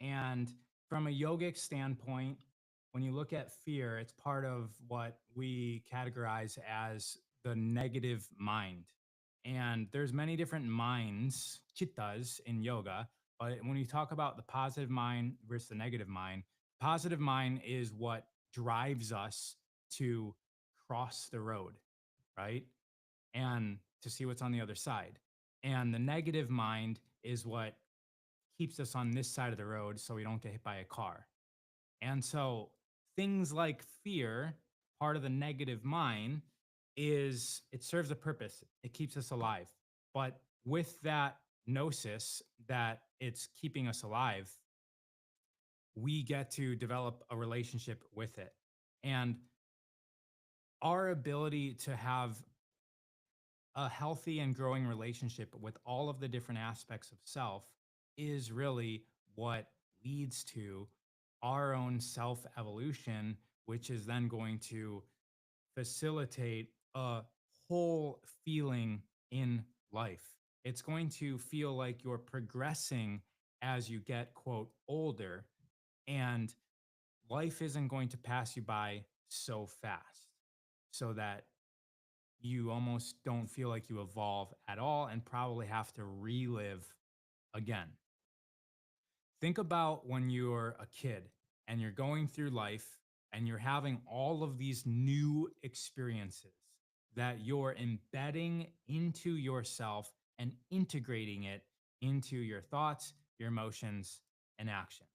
And from a yogic standpoint, when you look at fear, it's part of what we categorize as the negative mind. And there's many different minds, chittas in yoga, but when you talk about the positive mind versus the negative mind, positive mind is what drives us to cross the road, right? And to see what's on the other side. And the negative mind is what keeps us on this side of the road so we don't get hit by a car. And so things like fear, part of the negative mind, is it serves a purpose. It keeps us alive. But with that gnosis that it's keeping us alive, we get to develop a relationship with it. And our ability to have a healthy and growing relationship with all of the different aspects of self is really what leads to our own self evolution, which is then going to facilitate a whole feeling in life. It's going to feel like you're progressing as you get, quote, older, and life isn't going to pass you by so fast so that you almost don't feel like you evolve at all and probably have to relive again. Think about when you're a kid and you're going through life and you're having all of these new experiences that you're embedding into yourself and integrating it into your thoughts, your emotions, and actions.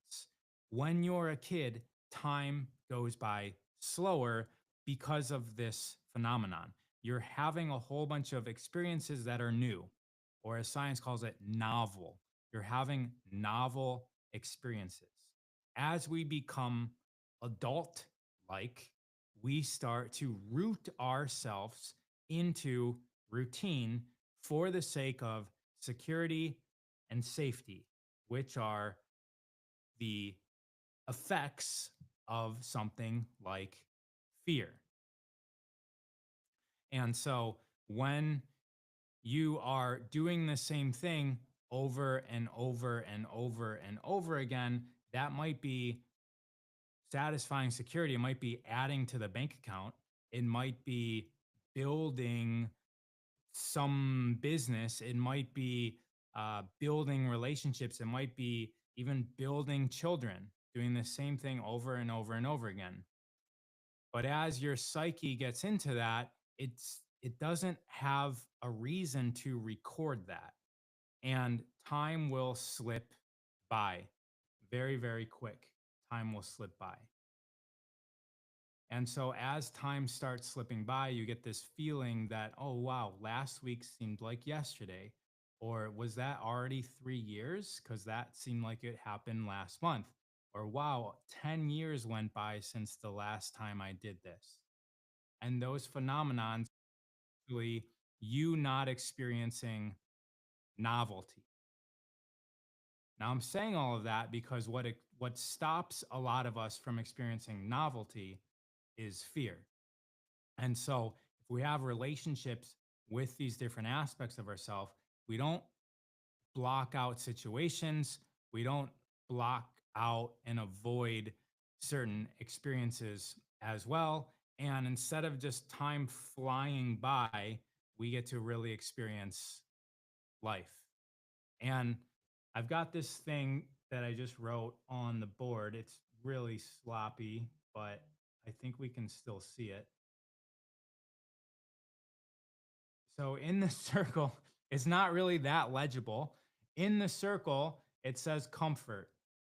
When you're a kid, time goes by slower because of this phenomenon. You're having a whole bunch of experiences that are new, or as science calls it, novel. You're having novel experiences. As we become adult like, we start to root ourselves into routine for the sake of security and safety, which are the effects of something like fear. And so when you are doing the same thing over and over and over and over again, that might be satisfying security. It might be adding to the bank account. It might be building some business. It might be building relationships. It might be even building children, doing the same thing over and over and over again. But as your psyche gets into that, it doesn't have a reason to record that. And time will slip by very, very quick. Time will slip by. And so as time starts slipping by, you get this feeling that, oh, wow, last week seemed like yesterday. Or was that already 3 years? Because that seemed like it happened last month. Or wow, 10 years went by since the last time I did this. And those phenomenons, really, you not experiencing novelty. Now, I'm saying all of that because what stops a lot of us from experiencing novelty is fear. And so, if we have relationships with these different aspects of ourselves, we don't block out situations, we don't block out and avoid certain experiences as well. And instead of just time flying by, we get to really experience life. And I've got this thing that I just wrote on the board. It's really sloppy, but I think we can still see it. So in the circle, it's not really that legible. In the circle, it says comfort.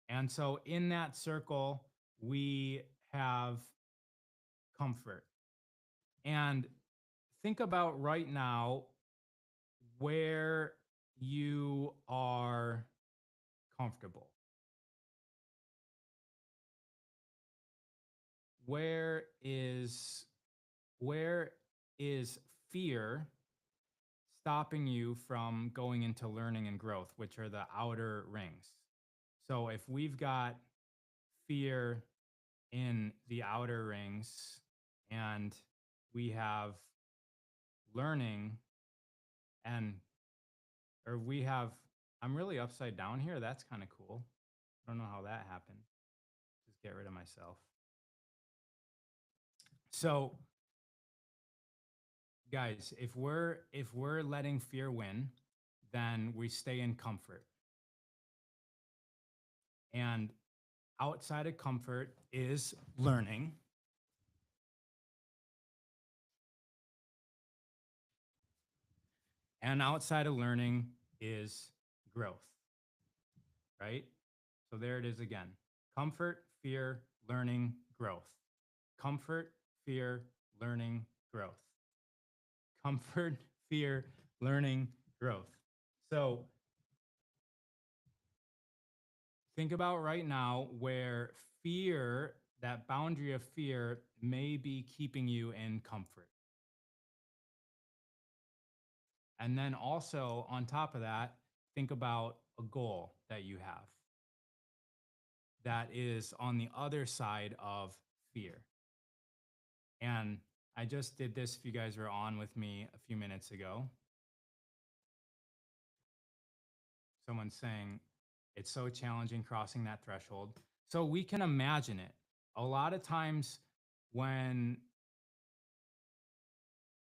And so in that circle, we have comfort. And think about right now where you are comfortable. Where is where is fear stopping you from going into learning and growth, which are the outer rings? So if we've got fear in the outer rings and we have learning and or we have I'm really upside down here. That's kind of cool. I don't know how that happened. Just get rid of myself. So, guys, if we're letting fear win, then we stay in comfort. And outside of comfort is learning, and outside of learning is growth, right? So there it is again. Comfort, fear, learning, growth. Comfort, fear, learning, growth. Comfort, fear, learning, growth. So think about right now where fear, that boundary of fear, may be keeping you in comfort. And then also, on top of that, think about a goal that you have that is on the other side of fear. And I just did this if you guys were on with me a few minutes ago. Someone's saying it's so challenging crossing that threshold. So we can imagine it. A lot of times when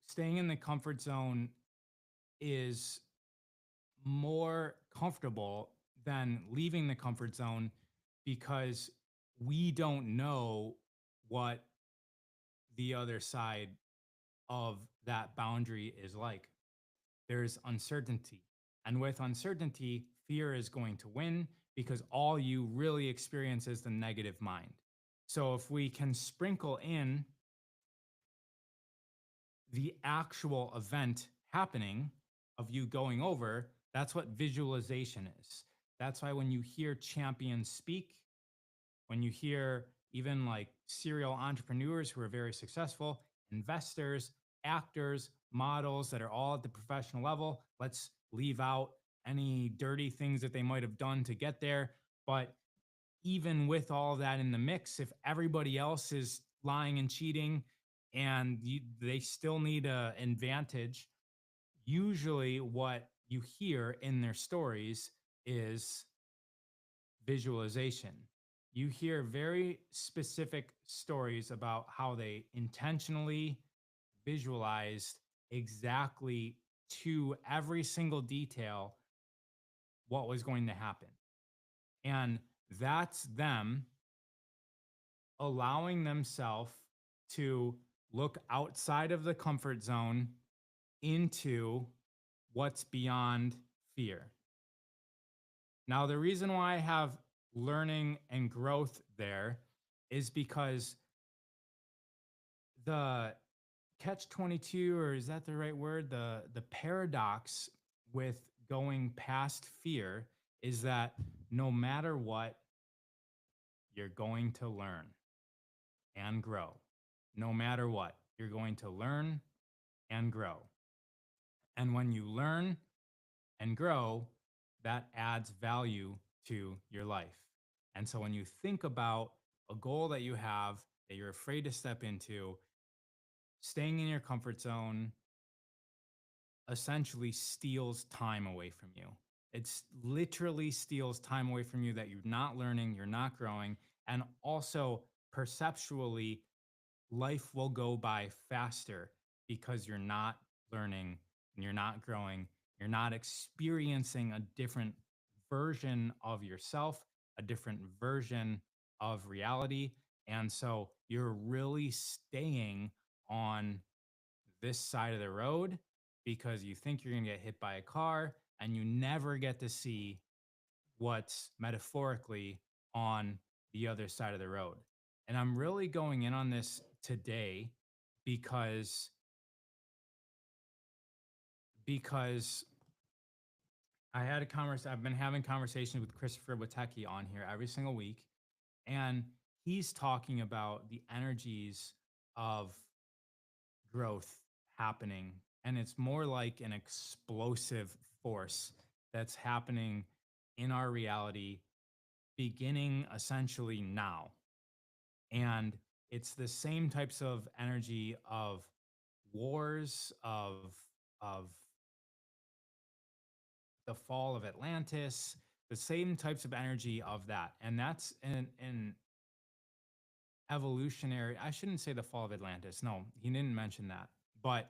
staying in the comfort zone is more comfortable than leaving the comfort zone because we don't know what the other side of that boundary is like. There's uncertainty. And with uncertainty, fear is going to win because all you really experience is the negative mind. So if we can sprinkle in the actual event happening of you going over, that's what visualization is. That's why when you hear champions speak, when you hear even like serial entrepreneurs who are very successful, investors, actors, models that are all at the professional level, let's leave out any dirty things that they might have done to get there. But even with all of that in the mix, if everybody else is lying and cheating and they still need an advantage, usually what you hear in their stories is visualization. You hear very specific stories about how they intentionally visualized exactly to every single detail what was going to happen. And that's them allowing themselves to look outside of the comfort zone into what's beyond fear. Now, the reason why I have learning and growth there is because the catch 22, or is that the right word? The paradox with going past fear is that no matter what, you're going to learn and grow. No matter what, you're going to learn and grow. And when you learn and grow, that adds value to your life. And so when you think about a goal that you have that you're afraid to step into, staying in your comfort zone essentially steals time away from you. It's literally steals time away from you that you're not learning, you're not growing, and also perceptually life will go by faster because you're not learning and you're not growing. You're not experiencing a different version of yourself, a different version of reality. And so you're really staying on this side of the road because you think you're going to get hit by a car and you never get to see what's metaphorically on the other side of the road. And I'm really going in on this today because because I've been having conversations with Christopher Witecki on here every single week, and he's talking about the energies of growth happening, and it's more like an explosive force that's happening in our reality beginning essentially now. And it's the same types of energy of wars, of the fall of Atlantis, the same types of energy of that. And that's an evolutionary, I shouldn't say the fall of Atlantis. No, he didn't mention that. But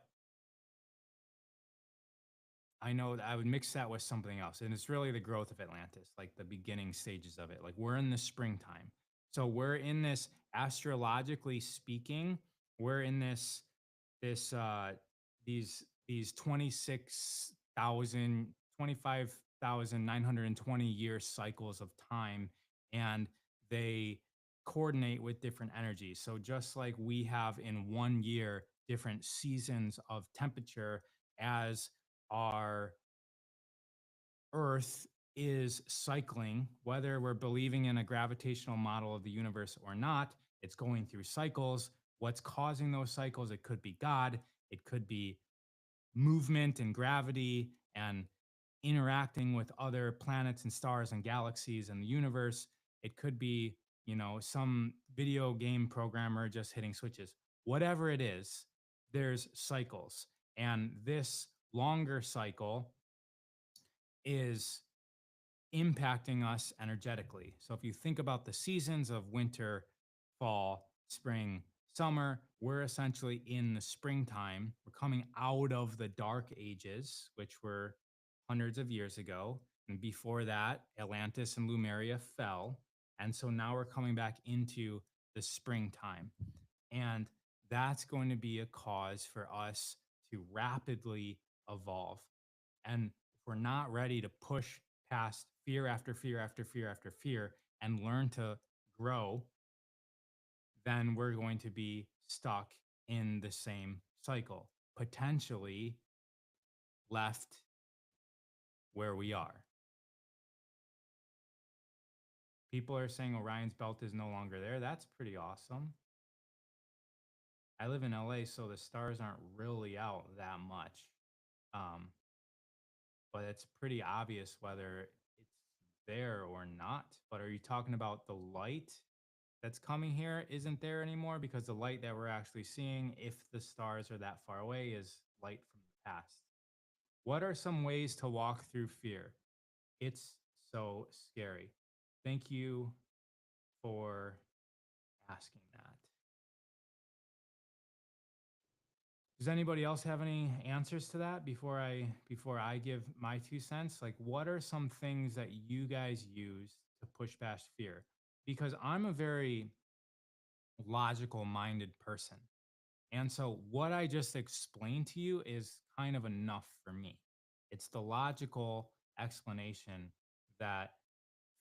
I know that I would mix that with something else. And it's really the growth of Atlantis, like the beginning stages of it. Like we're in the springtime. So we're in this, astrologically speaking, we're in this these 26,000 25,920 year cycles of time, and they coordinate with different energies. So just like we have in one year different seasons of temperature, as our Earth is cycling, whether we're believing in a gravitational model of the universe or not, it's going through cycles. What's causing those cycles? It could be God, it could be movement and gravity and interacting with other planets and stars and galaxies and the universe. It could be, some video game programmer just hitting switches. Whatever it is, there's cycles. And this longer cycle is impacting us energetically. So if you think about the seasons of winter, fall, spring, summer, we're essentially in the springtime. We're coming out of the dark ages, which were hundreds of years ago. And before that, Atlantis and Lemuria fell. And so now we're coming back into the springtime. And that's going to be a cause for us to rapidly evolve. And if we're not ready to push past fear after fear after fear after fear and learn to grow, then we're going to be stuck in the same cycle, potentially left where we are. People are saying Orion's belt is no longer there. That's pretty awesome. I live in LA, so the stars aren't really out that much. Um, but it's pretty obvious whether it's there or not. But are you talking about the light that's coming here isn't there anymore? Because the light that we're actually seeing, if the stars are that far away, is light from the past. What are some ways to walk through fear? It's so scary. Thank you for asking that. Does anybody else have any answers to that before I give my 2 cents? Like, what are some things that you guys use to push past fear? Because I'm a very logical minded person. And so what I just explained to you is kind of enough for me. It's the logical explanation that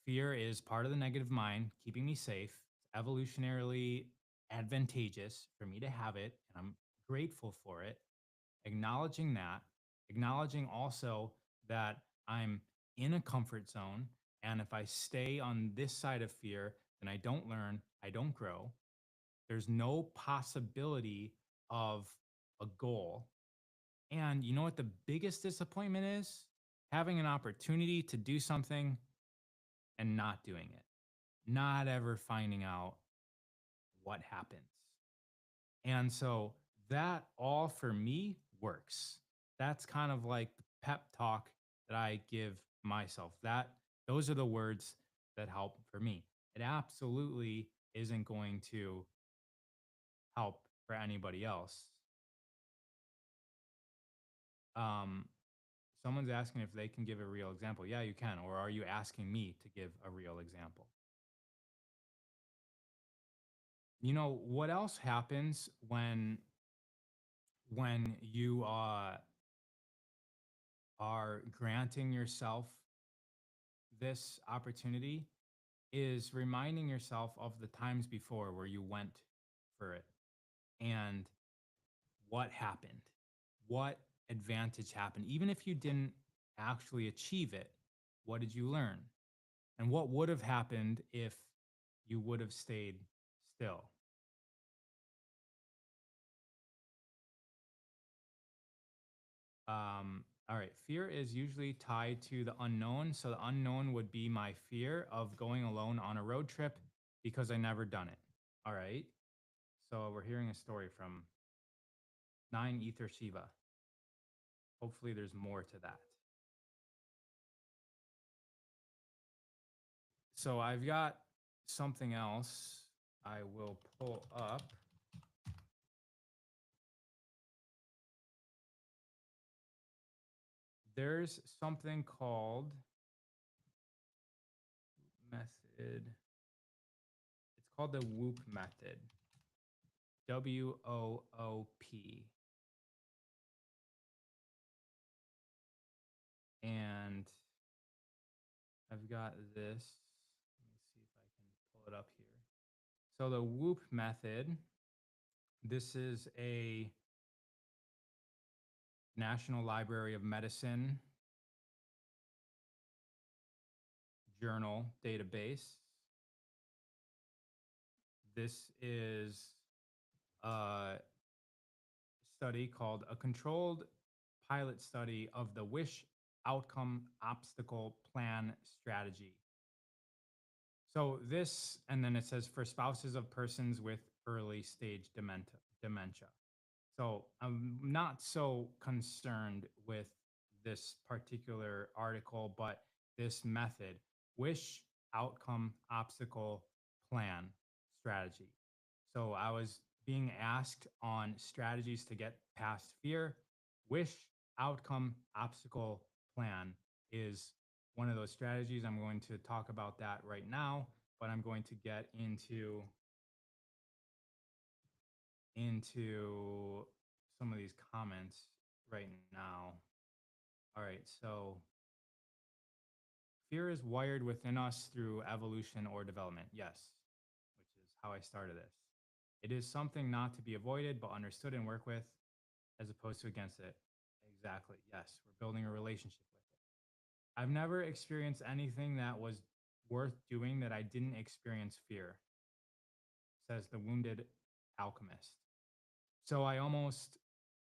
fear is part of the negative mind, keeping me safe. It's evolutionarily advantageous for me to have it, and I'm grateful for it. Acknowledging that, acknowledging also that I'm in a comfort zone. And if I stay on this side of fear, then I don't learn, I don't grow. There's no possibility of a goal. And you know what the biggest disappointment is? Having an opportunity to do something and not doing it, not ever finding out what happens. And so that all for me works. That's kind of like the pep talk that I give myself. Those are the words that help for me. It absolutely isn't going to help for anybody else. Um, Someone's asking if they can give a real example. Yeah, you can. Or are you asking me to give a real example? You know what else happens when you are granting yourself this opportunity is reminding yourself of the times before where you went for it and what happened, what advantage happened. Even if you didn't actually achieve it, what did you learn? And what would have happened if you would have stayed still? All right. Fear is usually tied to the unknown. So the unknown would be my fear of going alone on a road trip because I never done it. All right. So we're hearing a story from Nine Ether Shiva. Hopefully there's more to that. So I've got something else I will pull up. There's something called method. It's called the WOOP method. WOOP. And I've got this. Let me see if I can pull it up here. So the WOOP method, this is a National Library of Medicine journal database. This is a study called a controlled pilot study of the wish outcome obstacle plan strategy. So this, and then it says for spouses of persons with early stage dementia. So I'm not so concerned with this particular article, but this method, wish outcome obstacle plan strategy. So I was being asked on strategies to get past fear. Wish outcome obstacle plan is one of those strategies. I'm going to talk about that right now, but I'm going to get into some of these comments right now. All right, so fear is wired within us through evolution or development. Yes, which is how I started this. It is something not to be avoided, but understood and work with as opposed to against it. Exactly. Yes, we're building a relationship with it. I've never experienced anything that was worth doing that I didn't experience fear, says the wounded alchemist. So I almost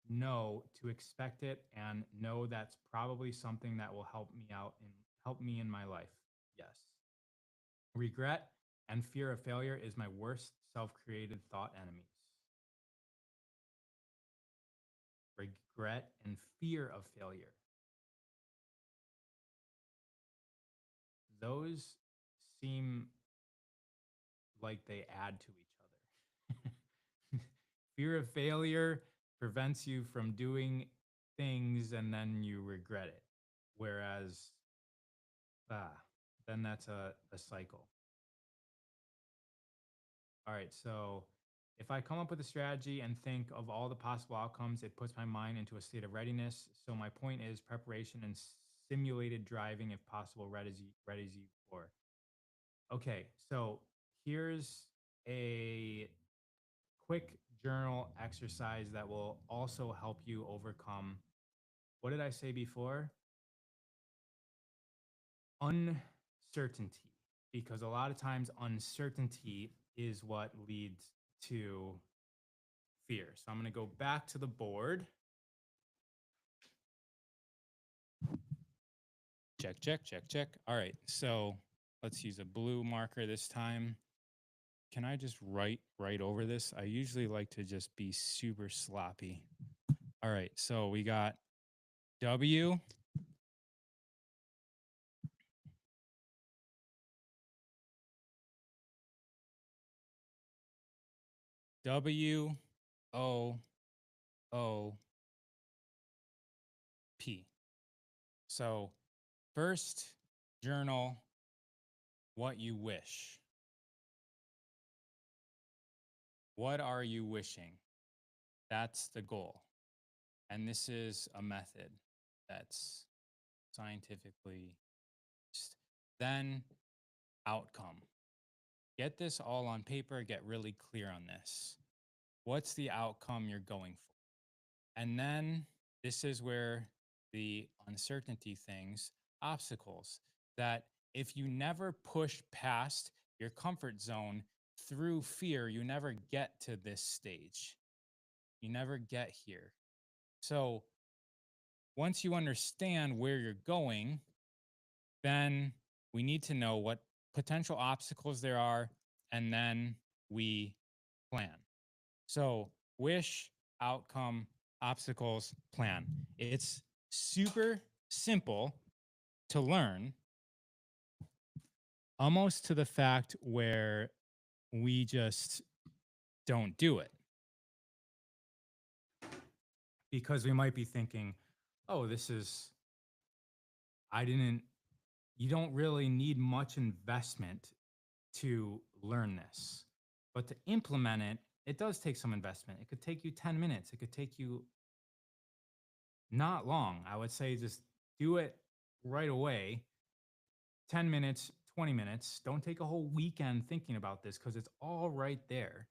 know to expect it and know that's probably something that will help me out and help me in my life. Yes. Regret and fear of failure is my worst self-created thought enemies. Regret and fear of failure. Those seem like they add to each other. Fear of failure prevents you from doing things and then you regret it. Whereas, ah, then that's a cycle. All right. So if I come up with a strategy and think of all the possible outcomes, it puts my mind into a state of readiness. So my point is preparation and simulated driving, if possible, readies you for. Okay. So here's a quick journal exercise that will also help you overcome. What did I say before? Uncertainty. Because a lot of times uncertainty is what leads to fear. So I'm going to go back to the board. Check, check, check, check. All right. So let's use a blue marker this time. Can I just write right over this? I usually like to just be super sloppy. All right. So we got W. WOOP. So first, journal what you wish. What are you wishing? That's the goal. And this is a method that's scientifically based. Then outcome. Get this all on paper, get really clear on this. What's the outcome you're going for? And then this is where the uncertainty things, obstacles, that if you never push past your comfort zone through fear, you never get to this stage. You never get here. So once you understand where you're going, then we need to know what potential obstacles there are, and then we plan. So, wish, outcome, obstacles, plan. It's super simple to learn. almost to the fact where we just don't do it because we might be thinking, oh, this is, I didn't, you don't really need much investment to learn this. But to implement it, it does take some investment. It could take you 10 minutes. It could take you not long. I would say just do it right away. 10 minutes, 20 minutes. Don't take a whole weekend thinking about this because it's all right there.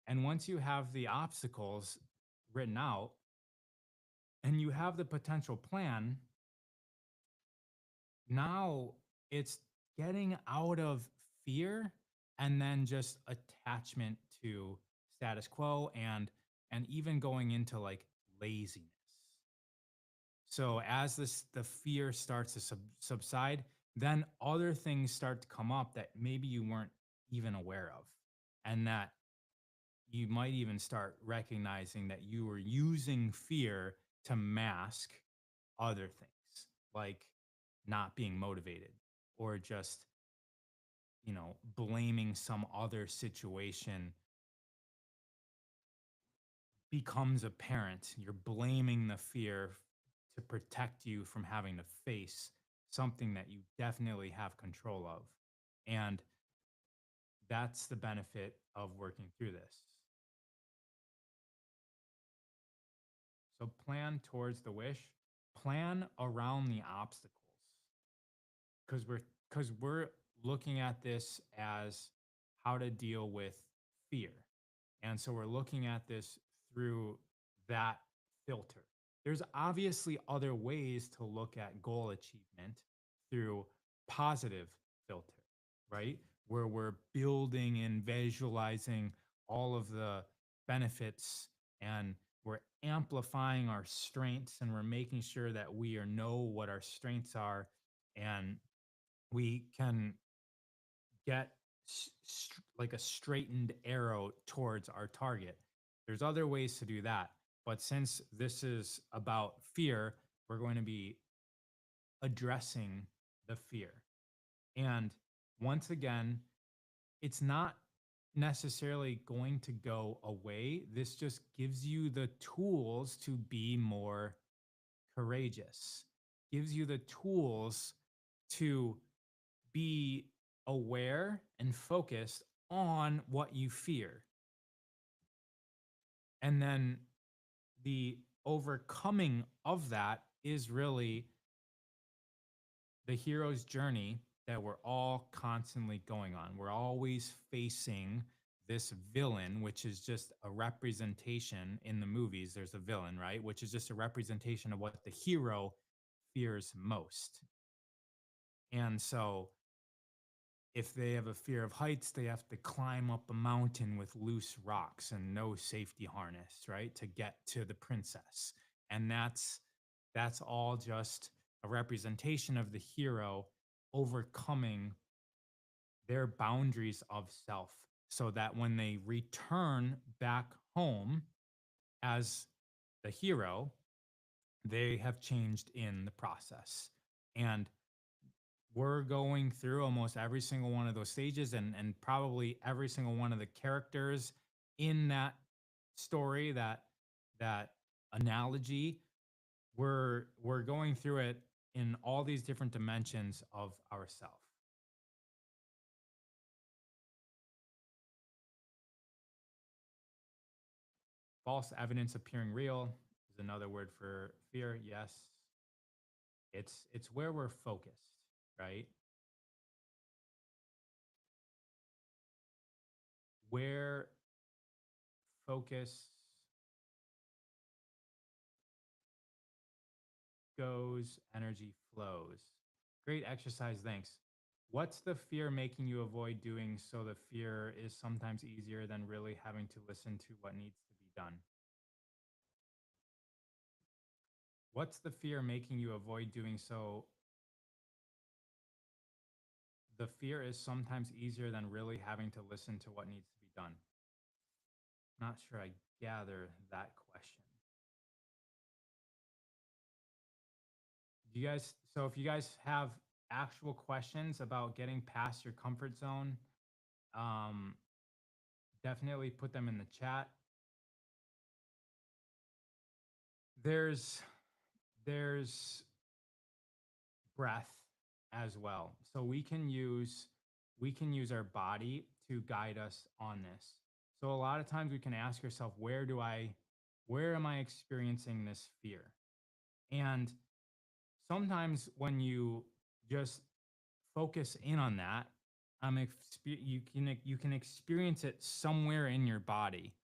And once you have the obstacles written out and you have the potential plan, now it's getting out of fear and then just attachment to status quo and even going into like laziness. So as this the fear starts to subside, then other things start to come up that maybe you weren't even aware of, and that you might even start recognizing that you were using fear to mask other things, like not being motivated or just, blaming some other situation becomes apparent. You're blaming the fear to protect you from having to face something that you definitely have control of. And that's the benefit of working through this. So plan towards the wish, plan around the obstacles. Because we're looking at this as how to deal with fear. And so we're looking at this through that filter. There's obviously other ways to look at goal achievement through positive filter, right? Where we're building and visualizing all of the benefits, and we're amplifying our strengths, and we're making sure that we know what our strengths are, and we can get like a straightened arrow towards our target. There's other ways to do that. But since this is about fear, we're going to be addressing the fear. And once again, it's not necessarily going to go away. This just gives you the tools to be more courageous, gives you the tools to be aware and focused on what you fear. And then the overcoming of that is really the hero's journey that we're all constantly going on. We're always facing this villain, which is just a representation in the movies. There's a villain, right? Which is just a representation of what the hero fears most. And so if they have a fear of heights, they have to climb up a mountain with loose rocks and no safety harness, right? To get to the princess. And that's all just a representation of the hero overcoming their boundaries of self so that when they return back home as the hero, they have changed in the process. And we're going through almost every single one of those stages, and probably every single one of the characters in that story, that analogy, we're going through it in all these different dimensions of ourself. False evidence appearing real is another word for fear. Yes, it's where we're focused, right? Where focus goes, energy flows. Great exercise, thanks. What's the fear making you avoid doing so the fear is sometimes easier than really having to listen to what needs to be done? What's the fear making you avoid doing so? The fear is sometimes easier than really having to listen to what needs to be done. Not sure I gather that question. Do you guys, so if you guys have actual questions about getting past your comfort zone, um, definitely put them in the chat. There's there's breath as well. So we can use our body to guide us on this. So a lot of times we can ask yourself, where am I experiencing this fear? And sometimes when you just focus in on that, you can experience it somewhere in your body.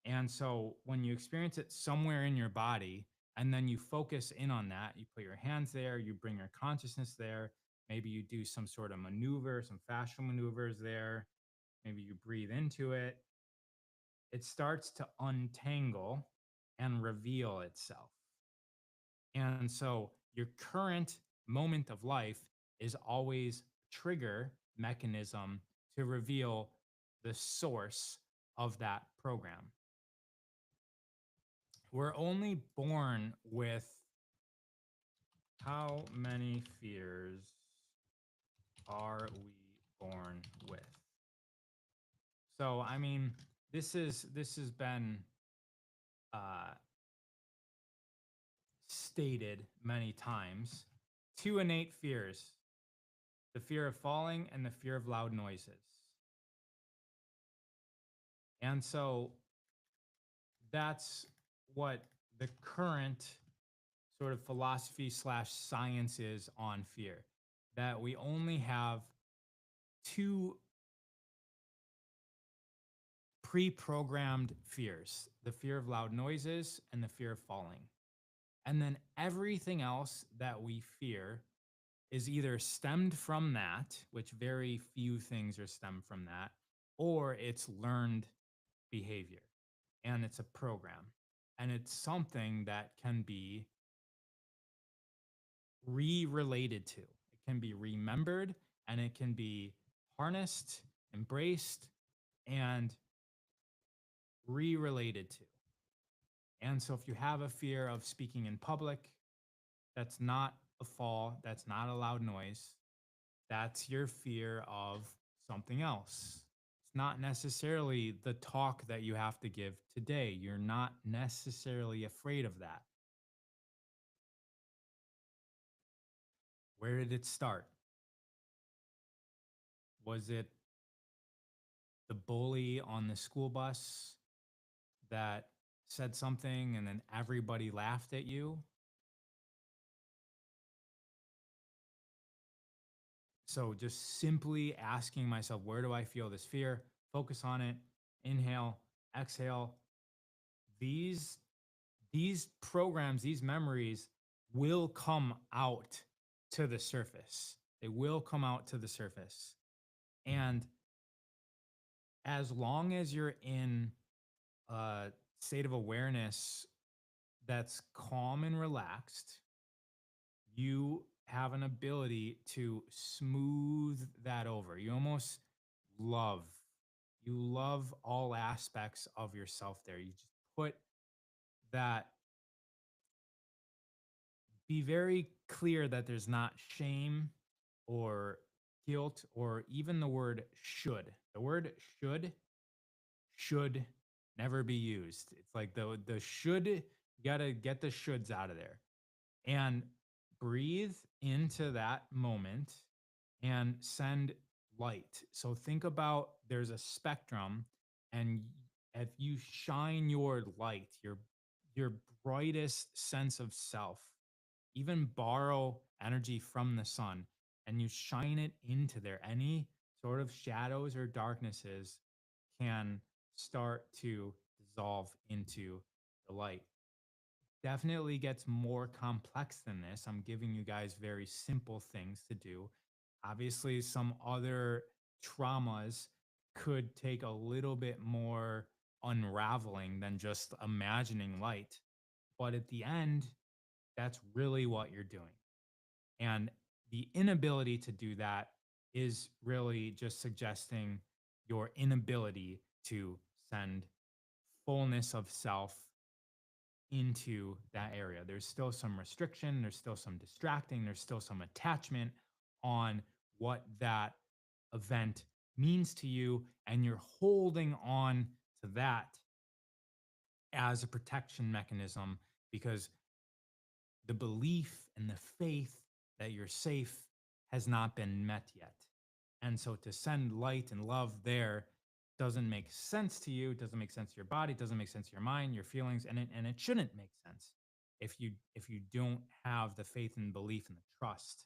And so when you experience it somewhere in your body, and then you focus in on that, you put your hands there, you bring your consciousness there. Maybe you do some sort of maneuver, some fascial maneuvers there. Maybe you breathe into it. It starts to untangle and reveal itself. And so your current moment of life is always trigger mechanism to reveal the source of that program. We're only born with how many fears are we born with? So I mean, this has been uh, stated many times. Two innate fears: the fear of falling and the fear of loud noises. And so that's what the current sort of philosophy slash science is on fear, that we only have two pre-programmed fears: the fear of loud noises and the fear of falling. And then everything else that we fear is either stemmed from that, which very few things are stemmed from that, or it's learned behavior, and it's a program, and it's something that can be re-related to. It can be remembered, and it can be harnessed, embraced, and re-related to. And so if you have a fear of speaking in public, that's not a fall, that's not a loud noise, that's your fear of something else. It's not necessarily the talk that you have to give today. You're not necessarily afraid of that. Where did it start? Was it the bully on the school bus that said something and then everybody laughed at you? So just simply asking myself, where do I feel this fear? Focus on it. Inhale, exhale. These these programs, these memories will come out to the surface. They will come out to the surface. And as long as you're in a state of awareness that's calm and relaxed, you have an ability to smooth that over. Love, you love all aspects of yourself there. You just put that, be very clear that there's not shame or guilt or even the word should. The word should never be used. It's like the should, you got to get the shoulds out of there and breathe into that moment and send light. So think about, there's a spectrum, and if you shine your light, your brightest sense of self, even borrow energy from the sun and you shine it into there, any sort of shadows or darknesses can start to dissolve into the light. Definitely gets more complex than this. I'm giving you guys very simple things to do. Obviously, some other traumas could take a little bit more unraveling than just imagining light. But at the end, that's really what you're doing. And the inability to do that is really just suggesting your inability to send fullness of self into that area. There's still some restriction, there's still some distracting, there's still some attachment on what that event means to you, and you're holding on to that as a protection mechanism because the belief and the faith that you're safe has not been met yet. And so to send light and love there doesn't make sense to you, doesn't make sense to your body, doesn't make sense to your mind, your feelings, and it shouldn't make sense if you don't have the faith and belief and the trust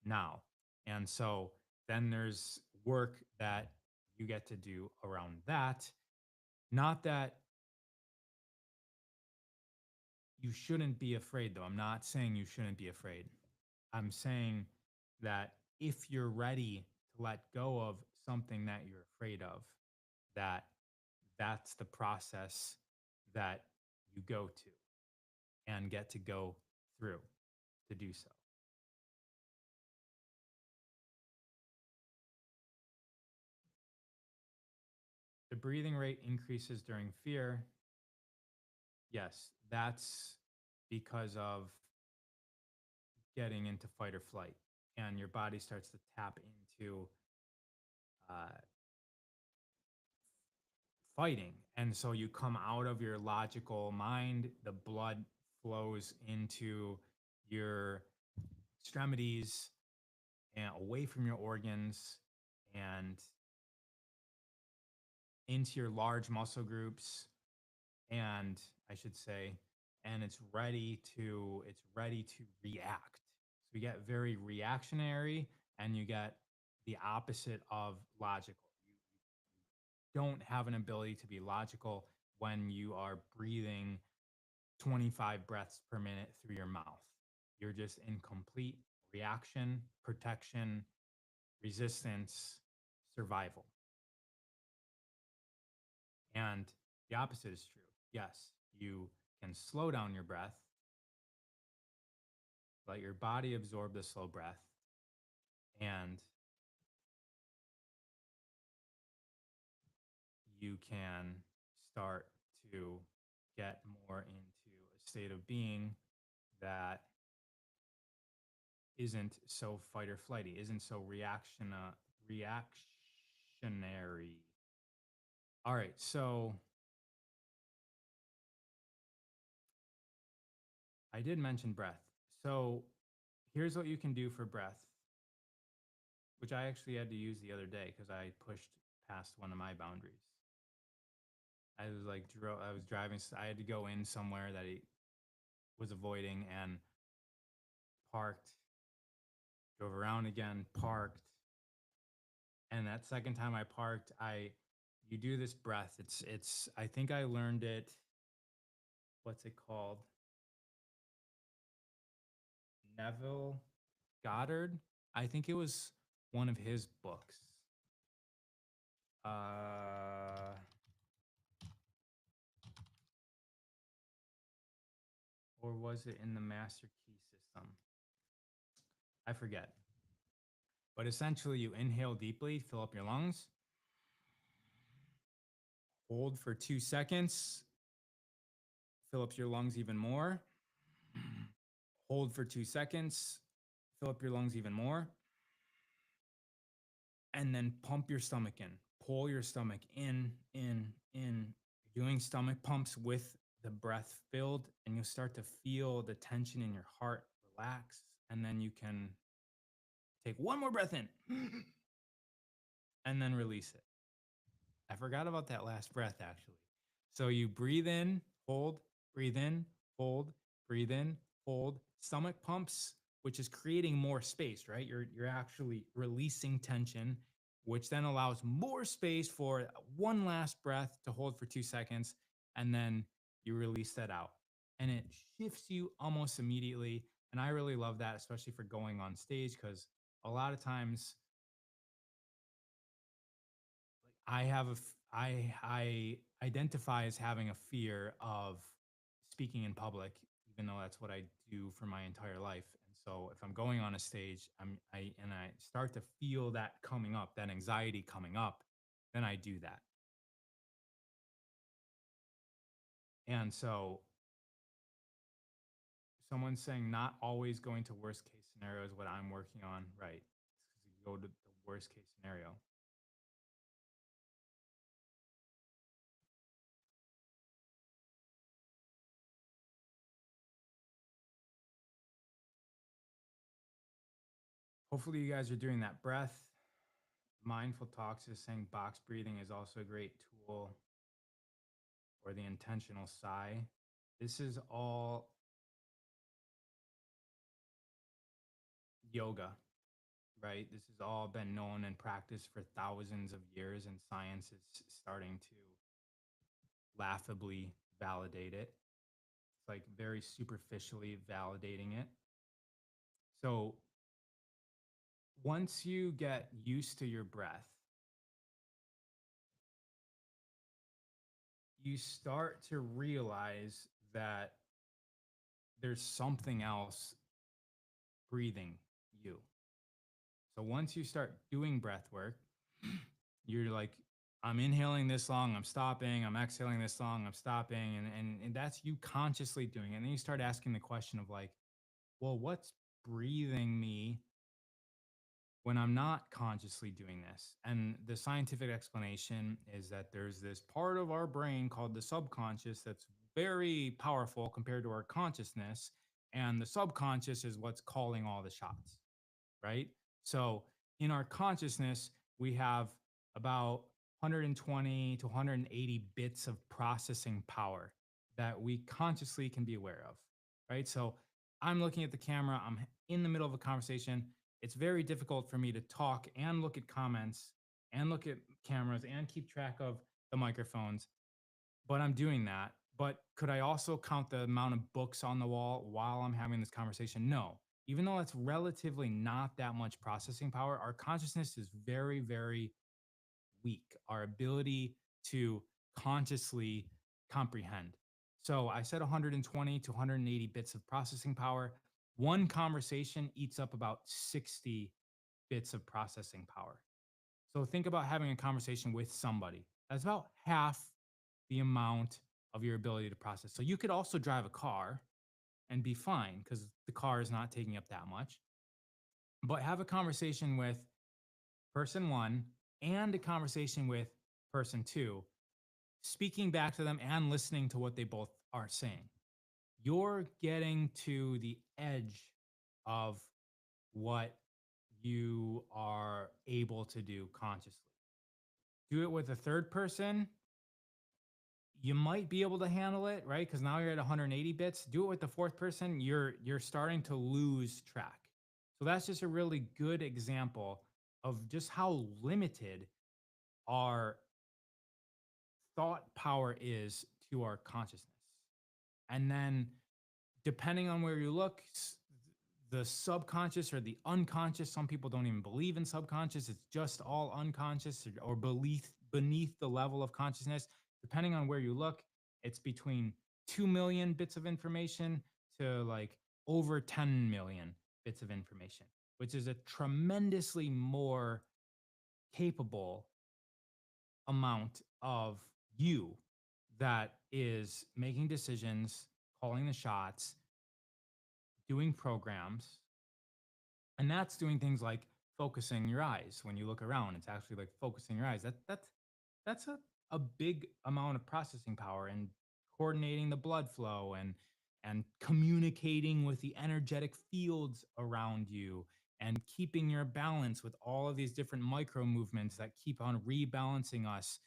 now. And so then there's work that you get to do around that. Not that you shouldn't be afraid, though. I'm not saying you shouldn't be afraid. I'm saying that if you're ready to let go of something that you're afraid of, that that's the process that you go to and get to go through to do so. The breathing rate increases during fear. Yes, that's because of getting into fight or flight, and your body starts to tap into uh, fighting. And so you come out of your logical mind, the blood flows into your extremities and away from your organs and into your large muscle groups, and I should say, and it's ready to react. So you get very reactionary, and you get the opposite of logical. You don't have an ability to be logical when you are breathing 25 breaths per minute through your mouth. You're just in complete reaction, protection, resistance, survival. And the opposite is true. Yes, you can slow down your breath, let your body absorb the slow breath, and you can start to get more into a state of being that isn't so fight or flighty, isn't so reactionary. All right, so I did mention breath. So here's what you can do for breath, which I actually had to use the other day because I pushed past one of my boundaries. I was driving. I had to go in somewhere that he was avoiding and parked, drove around again, parked. And that second time I parked, you do this breath. I think I learned it. What's it called? Neville Goddard. I think it was one of his books. Uh, or was it in the Master Key System? I forget. But essentially, you inhale deeply, fill up your lungs, hold for 2 seconds, fill up your lungs even more, hold for 2 seconds, fill up your lungs even more, and then pump your stomach in. Pull your stomach in, in, in. You're doing stomach pumps with the breath filled, and you'll start to feel the tension in your heart relax. And then you can take one more breath in and then release it. I forgot about that last breath, actually. So you breathe in, hold, breathe in, hold, breathe in, hold. Stomach pumps, which is creating more space, right? You're actually releasing tension, which then allows more space for one last breath to hold for 2 seconds, and then you release that out. And it shifts you almost immediately. And I really love that, especially for going on stage, because a lot of times I have a I identify as having a fear of speaking in public, even though that's what I do for my entire life. And so if I'm going on a stage, I start to feel that coming up, that anxiety coming up, then I do that. And so someone's saying not always going to worst case scenario is what I'm working on, right? Because you go to the worst case scenario. Hopefully, you guys are doing that breath. Mindful Talks is saying box breathing is also a great tool, or the intentional sigh. This is all yoga, right? This has all been known and practiced for thousands of years, and science is starting to laughably validate it. It's like very superficially validating it. So once you get used to your breath, you start to realize that there's something else breathing you. So once you start doing breath work, you're like, I'm inhaling this long, I'm stopping, I'm exhaling this long, I'm stopping. And that's you consciously doing it. And then you start asking the question of like, well, what's breathing me when I'm not consciously doing this? And the scientific explanation is that there's this part of our brain called the subconscious that's very powerful compared to our consciousness. And the subconscious is what's calling all the shots, right? So in our consciousness, we have about 120 to 180 bits of processing power that we consciously can be aware of, right? So I'm looking at the camera, I'm in the middle of a conversation. It's very difficult for me to talk and look at comments and look at cameras and keep track of the microphones, but I'm doing that. But could I also count the amount of books on the wall while I'm having this conversation? No. Even though it's relatively not that much processing power, our consciousness is very, very weak. Our ability to consciously comprehend. So I said 120 to 180 bits of processing power. One conversation eats up about 60 bits of processing power. So think about having a conversation with somebody. That's about half the amount of your ability to process. So you could also drive a car and be fine because the car is not taking up that much. But have a conversation with person one and a conversation with person two, speaking back to them and listening to what they both are saying. You're getting to the edge of what you are able to do consciously. Do it with a third person, you might be able to handle it, right? Because now you're at 180 bits. Do it with the fourth person, you're starting to lose track. So that's just a really good example of just how limited our thought power is to our consciousness. And then depending on where you look, the subconscious or the unconscious, some people don't even believe in subconscious. It's just all unconscious or beneath the level of consciousness. Depending on where you look, it's between 2 million bits of information to like over 10 million bits of information, which is a tremendously more capable amount of you that is making decisions, calling the shots, doing programs. And that's doing things like focusing your eyes. When you look around, it's actually like focusing your eyes. That's a big amount of processing power, and coordinating the blood flow and communicating with the energetic fields around you and keeping your balance with all of these different micro movements that keep on rebalancing us.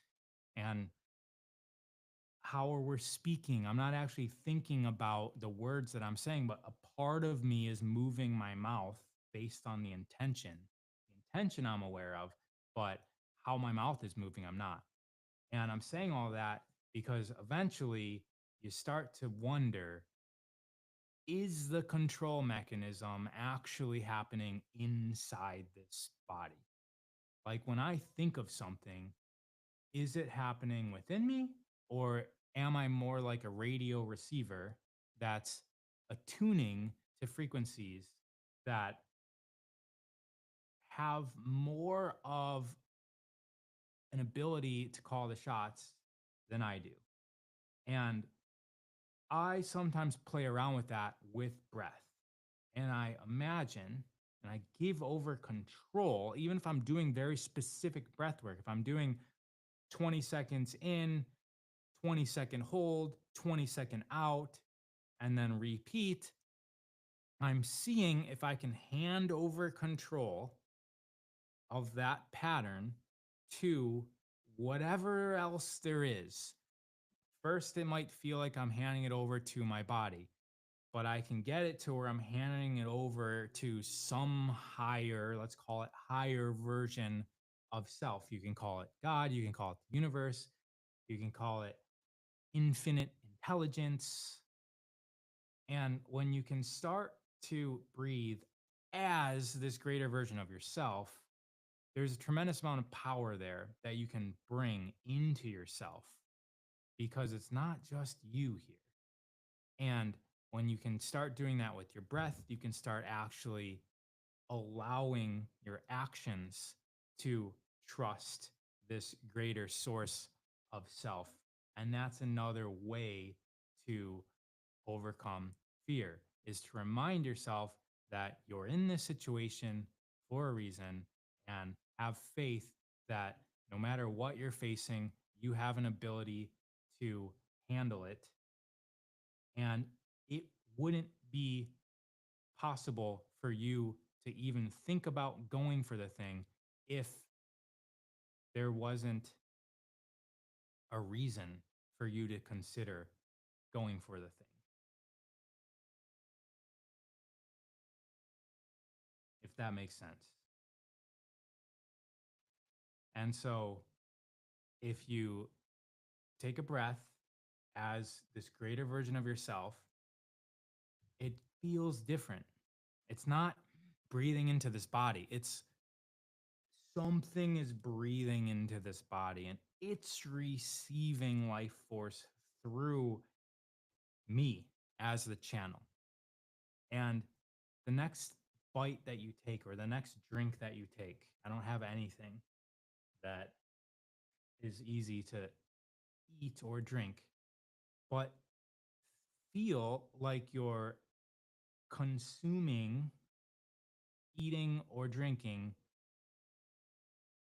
And how we're speaking. I'm not actually thinking about the words that I'm saying, but a part of me is moving my mouth based on the intention. The intention I'm aware of, but how my mouth is moving, I'm not. And I'm saying all that because eventually you start to wonder, is the control mechanism actually happening inside this body? Like when I think of something, is it happening within me, or am I more like a radio receiver that's attuning to frequencies that have more of an ability to call the shots than I do? And I sometimes play around with that with breath. and I imagine and I give over control, even if I'm doing very specific breath work, if I'm doing 20 seconds in, 20-second hold, 20-second out, and then repeat, I'm seeing if I can hand over control of that pattern to whatever else there is. First, it might feel like I'm handing it over to my body, but I can get it to where I'm handing it over to some higher, let's call it higher version of self. You can call it God, you can call it the universe, you can call it infinite intelligence. And when you can start to breathe as this greater version of yourself, there's a tremendous amount of power there that you can bring into yourself because it's not just you here. And when you can start doing that with your breath, you can start actually allowing your actions to trust this greater source of self. And that's another way to overcome fear is to remind yourself that you're in this situation for a reason and have faith that no matter what you're facing, you have an ability to handle it. And it wouldn't be possible for you to even think about going for the thing if there wasn't a reason for you to consider going for the thing, if that makes sense. And so if you take a breath as this greater version of yourself, it feels different. It's not breathing into this body, it's something is breathing into this body and it's receiving life force through me as the channel. And the next bite that you take or the next drink that you take, I don't have anything that is easy to eat or drink, but feel like you're consuming, eating, or drinking,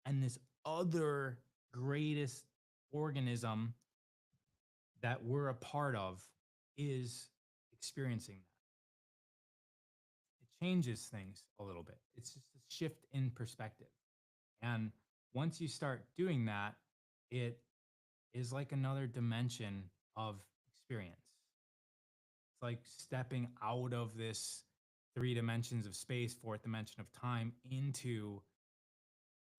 and this other greatest organism that we're a part of is experiencing that. It changes things a little bit. It's just a shift in perspective. And once you start doing that, it is like another dimension of experience. It's like stepping out of this three dimensions of space, fourth dimension of time into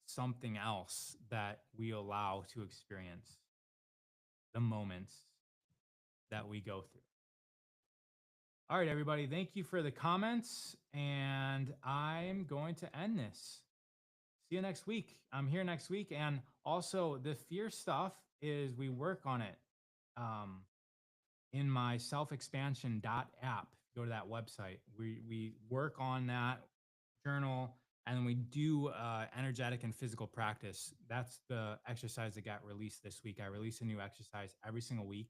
something else that we allow to experience the moments that we go through. All right, everybody, thank you for the comments. And I'm going to end this. See you next week. I'm here next week. And also, the fear stuff is we work on it in my selfexpansion.app. Go to that website. We work on that journal and we do energetic and physical practice. That's the exercise that got released this week. I release a new exercise every single week.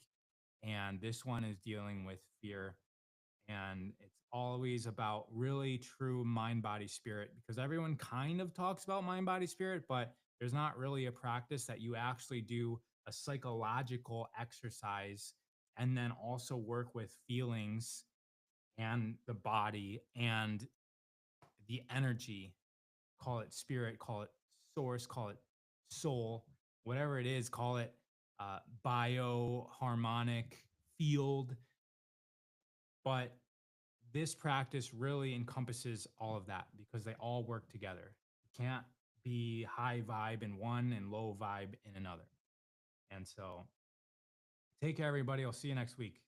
And this one is dealing with fear. And it's always about really true mind, body, spirit, because everyone kind of talks about mind, body, spirit, but there's not really a practice that you actually do a psychological exercise and then also work with feelings and the body and the energy, call it spirit, call it source, call it soul, whatever it is, call it bioharmonic field. But this practice really encompasses all of that because they all work together. You can't be high vibe in one and low vibe in another. And so take care, everybody. I'll see you next week.